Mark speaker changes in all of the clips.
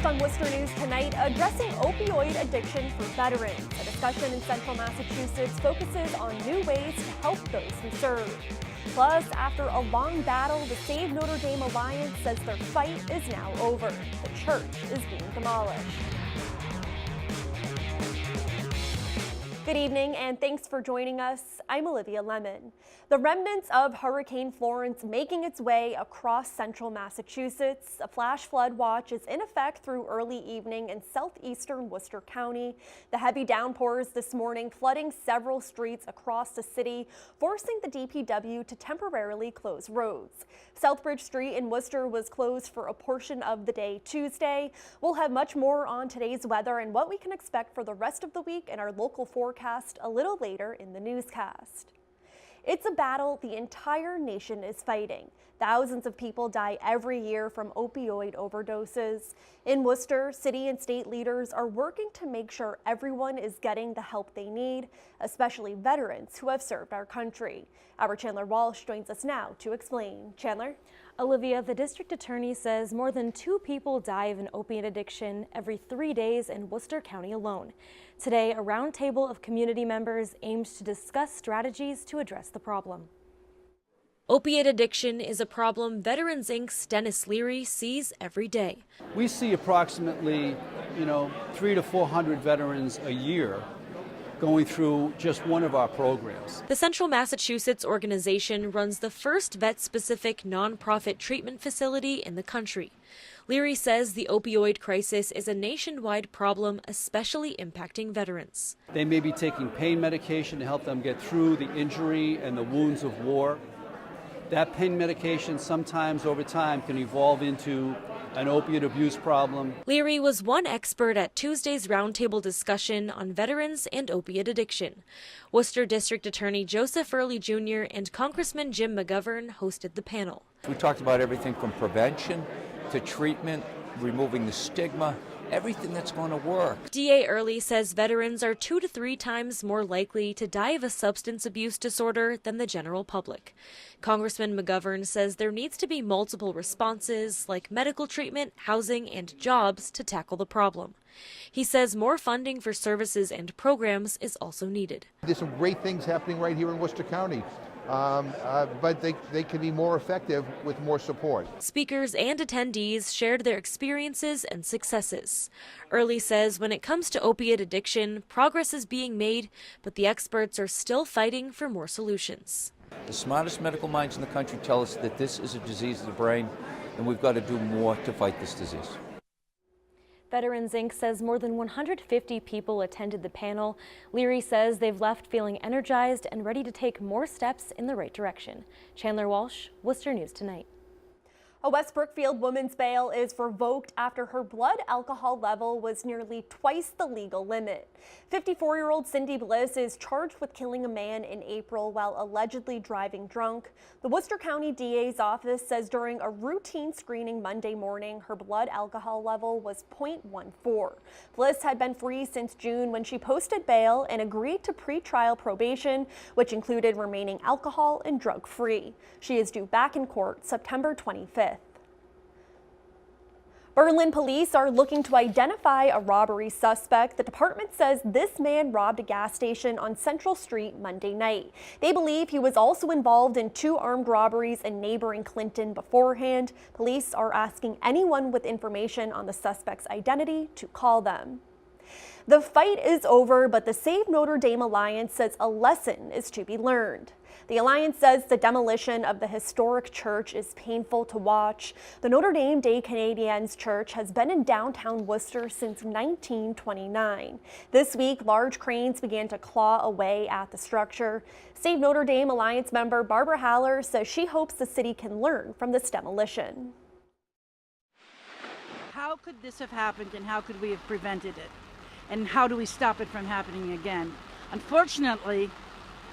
Speaker 1: Next on Worcester News tonight, addressing opioid addiction for veterans. A discussion in central Massachusetts focuses on new ways to help those who serve. Plus, after a long battle, the Save Notre Dame Alliance says their fight is now over. The church is being demolished. Good evening and thanks for joining us. I'm Olivia Lemon. The remnants of Hurricane Florence making its way across central Massachusetts. A flash flood watch is in effect through early evening in southeastern Worcester County. The heavy downpours this morning flooding several streets across the city, forcing the DPW to temporarily close roads. Southbridge Street in Worcester was closed for a portion of the day Tuesday. We'll have much more on today's weather and what we can expect for the rest of the week in our local forecast a little later in the newscast. It's a battle the entire nation is fighting. Thousands of people die every year from opioid overdoses. In Worcester, city and state leaders are working to make sure everyone is getting the help they need, especially veterans who have served our country. Our Chandler Walsh joins us now to explain. Chandler?
Speaker 2: Olivia, the district attorney says more than 2 people die of an opiate addiction every 3 days in Worcester County alone. Today, a roundtable of community members aimed to discuss strategies to address the problem. Opiate addiction is a problem Veterans Inc.'s Dennis Leary sees every day.
Speaker 3: We see approximately, 300 to 400 veterans a year going through just one of our programs.
Speaker 2: The Central Massachusetts organization runs the first vet-specific nonprofit treatment facility in the country. Leary says the opioid crisis is a nationwide problem, especially impacting veterans.
Speaker 3: They may be taking pain medication to help them get through the injury and the wounds of war. That pain medication sometimes over time can evolve into an opiate abuse problem.
Speaker 2: Leary was one expert at Tuesday's roundtable discussion on veterans and opiate addiction. Worcester District Attorney Joseph Early Jr. and Congressman Jim McGovern hosted the panel.
Speaker 4: We talked about everything from prevention to treatment, removing the stigma, everything that's going to work.
Speaker 2: DA Early says veterans are 2 to 3 times more likely to die of a substance abuse disorder than the general public. Congressman McGovern says there needs to be multiple responses like medical treatment, housing, and jobs to tackle the problem. He says more funding for services and programs is also needed.
Speaker 5: There's some great things happening right here in Worcester County. But they can be more effective with more support.
Speaker 2: Speakers and attendees shared their experiences and successes. Early says when it comes to opiate addiction, progress is being made, but the experts are still fighting for more solutions.
Speaker 4: The smartest medical minds in the country tell us that this is a disease of the brain, and we've got to do more to fight this disease.
Speaker 2: Veterans Inc. says more than 150 people attended the panel. Leary says they've left feeling energized and ready to take more steps in the right direction. Chandler Walsh, Worcester News Tonight.
Speaker 1: A West Brookfield woman's bail is revoked after her blood alcohol level was nearly twice the legal limit. 54-year-old Cindy Bliss is charged with killing a man in April while allegedly driving drunk. The Worcester County DA's office says during a routine screening Monday morning, her blood alcohol level was 0.14. Bliss had been free since June when she posted bail and agreed to pretrial probation, which included remaining alcohol and drug-free. She is due back in court September 25th. Berlin police are looking to identify a robbery suspect. The department says this man robbed a gas station on Central Street Monday night. They believe he was also involved in 2 armed robberies in neighboring Clinton beforehand. Police are asking anyone with information on the suspect's identity to call them. The fight is over, but the Save Notre Dame Alliance says a lesson is to be learned. The Alliance says the demolition of the historic church is painful to watch. The Notre Dame des Canadiens Church has been in downtown Worcester since 1929. This week, large cranes began to claw away at the structure. Save Notre Dame Alliance member Barbara Haller says she hopes the city can learn from this demolition.
Speaker 6: How could this have happened and how could we have prevented it? And how do we stop it from happening again? Unfortunately,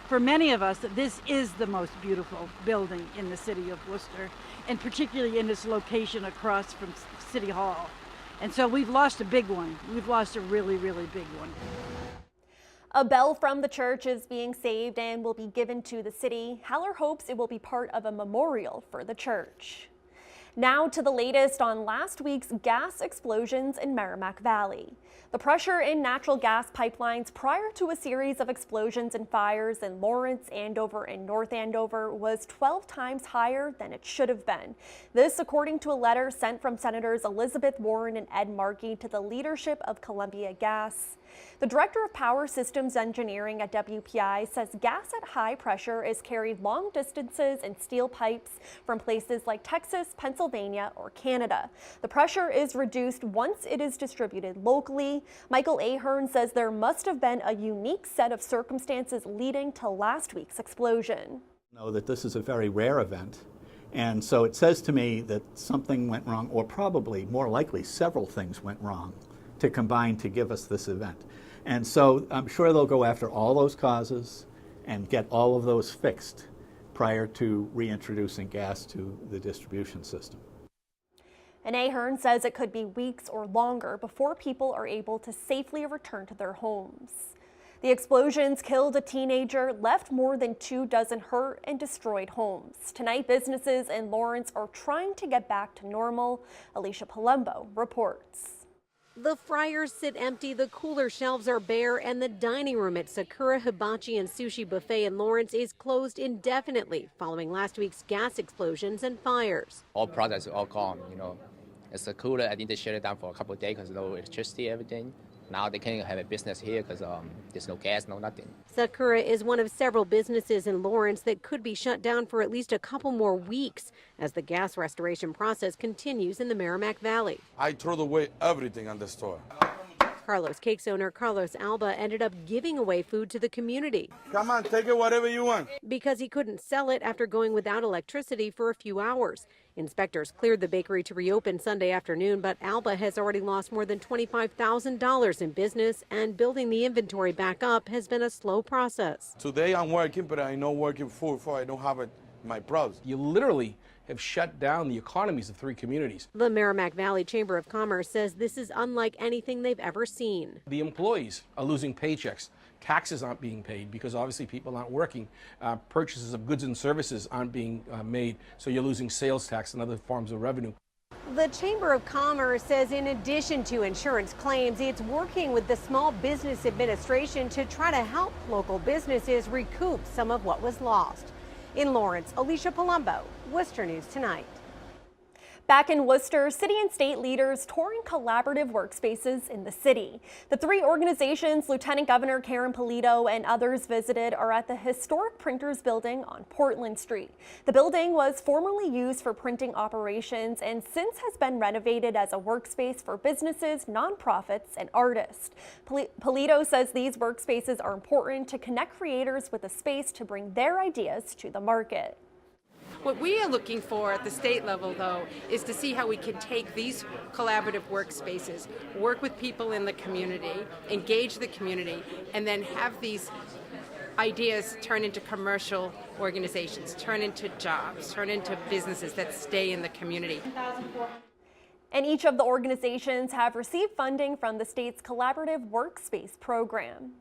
Speaker 6: for many of us, this is the most beautiful building in the city of Worcester, and particularly in its location across from City Hall. And so we've lost a big one. We've lost a really, really big one.
Speaker 1: A bell from the church is being saved and will be given to the city. Haller hopes it will be part of a memorial for the church. Now to the latest on last week's gas explosions in Merrimack Valley. The pressure in natural gas pipelines prior to a series of explosions and fires in Lawrence, Andover, and North Andover was 12 times higher than it should have been. This according to a letter sent from Senators Elizabeth Warren and Ed Markey to the leadership of Columbia Gas. The Director of Power Systems Engineering at WPI says gas at high pressure is carried long distances in steel pipes from places like Texas, Pennsylvania, or Canada. The pressure is reduced once it is distributed locally. Michael Ahern says there must have been a unique set of circumstances leading to last week's explosion.
Speaker 7: Know that this is a very rare event, and so it says to me that something went wrong, or probably more likely several things went wrong to combine to give us this event. And so I'm sure they'll go after all those causes and get all of those fixed prior to reintroducing gas to the distribution system.
Speaker 1: And Ahern says it could be weeks or longer before people are able to safely return to their homes. The explosions killed a teenager, left more than 24 hurt, and destroyed homes. Tonight, businesses in Lawrence are trying to get back to normal. Alicia Palumbo reports.
Speaker 8: The fryers sit empty, the cooler shelves are bare, and the dining room at Sakura Hibachi and Sushi Buffet in Lawrence is closed indefinitely following last week's gas explosions and fires.
Speaker 9: All products are all gone, It's Sakura, I think they shut it down for a couple of days because no electricity, everything. Now they can't have a business here because there's no gas, no nothing.
Speaker 8: Sakura is one of several businesses in Lawrence that could be shut down for at least a couple more weeks as the gas restoration process continues in the Merrimack Valley.
Speaker 10: I threw away everything on the store.
Speaker 8: Carlos Cake's owner Carlos Alba ended up giving away food to the community.
Speaker 10: Come on, take it whatever you want.
Speaker 8: Because he couldn't sell it after going without electricity for a few hours. Inspectors cleared the bakery to reopen Sunday afternoon, but Alba has already lost more than $25,000 in business, and building the inventory back up has been a slow process.
Speaker 10: Today I'm working, but I know working full for I don't have it my products.
Speaker 11: You literally have shut down the economies of 3 communities.
Speaker 8: The Merrimack Valley Chamber of Commerce says this is unlike anything they've ever seen.
Speaker 11: The employees are losing paychecks. Taxes aren't being paid because obviously people aren't working. Purchases of goods and services aren't being made, so you're losing sales tax and other forms of revenue.
Speaker 8: The Chamber of Commerce says in addition to insurance claims, it's working with the Small Business Administration to try to help local businesses recoup some of what was lost. In Lawrence, Alicia Palumbo, Worcester News Tonight.
Speaker 1: Back in Worcester, city and state leaders touring collaborative workspaces in the city. The 3 organizations Lieutenant Governor Karen Polito and others visited are at the historic Printers Building on Portland Street. The building was formerly used for printing operations and since has been renovated as a workspace for businesses, nonprofits, and artists. Polito says these workspaces are important to connect creators with a space to bring their ideas to the market.
Speaker 12: What we are looking for at the state level, though, is to see how we can take these collaborative workspaces, work with people in the community, engage the community, and then have these ideas turn into commercial organizations, turn into jobs, turn into businesses that stay in the community.
Speaker 1: And each of the organizations have received funding from the state's Collaborative Workspace program.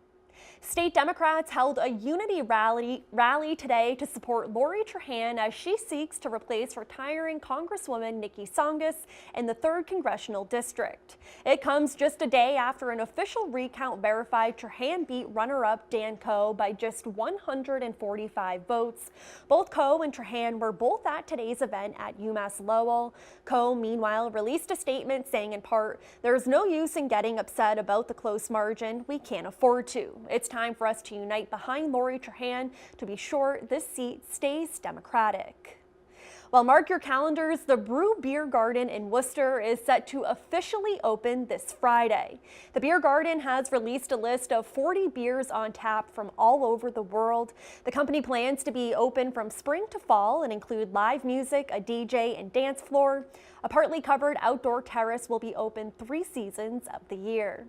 Speaker 1: State Democrats held a unity rally today to support Lori Trahan as she seeks to replace retiring Congresswoman Nikki Tsongas in the 3rd Congressional District. It comes just a day after an official recount verified Trahan beat runner-up Dan Coe by just 145 votes. Both Coe and Trahan were both at today's event at UMass Lowell. Coe, meanwhile, released a statement saying in part, "There's no use in getting upset about the close margin. We can't afford to. It's time for us to unite behind Lori Trahan to be sure this seat stays Democratic." Well, mark your calendars, the Brew Beer Garden in Worcester is set to officially open this Friday. The Beer Garden has released a list of 40 beers on tap from all over the world. The company plans to be open from spring to fall and include live music, a DJ, and dance floor. A partly covered outdoor terrace will be open 3 seasons of the year.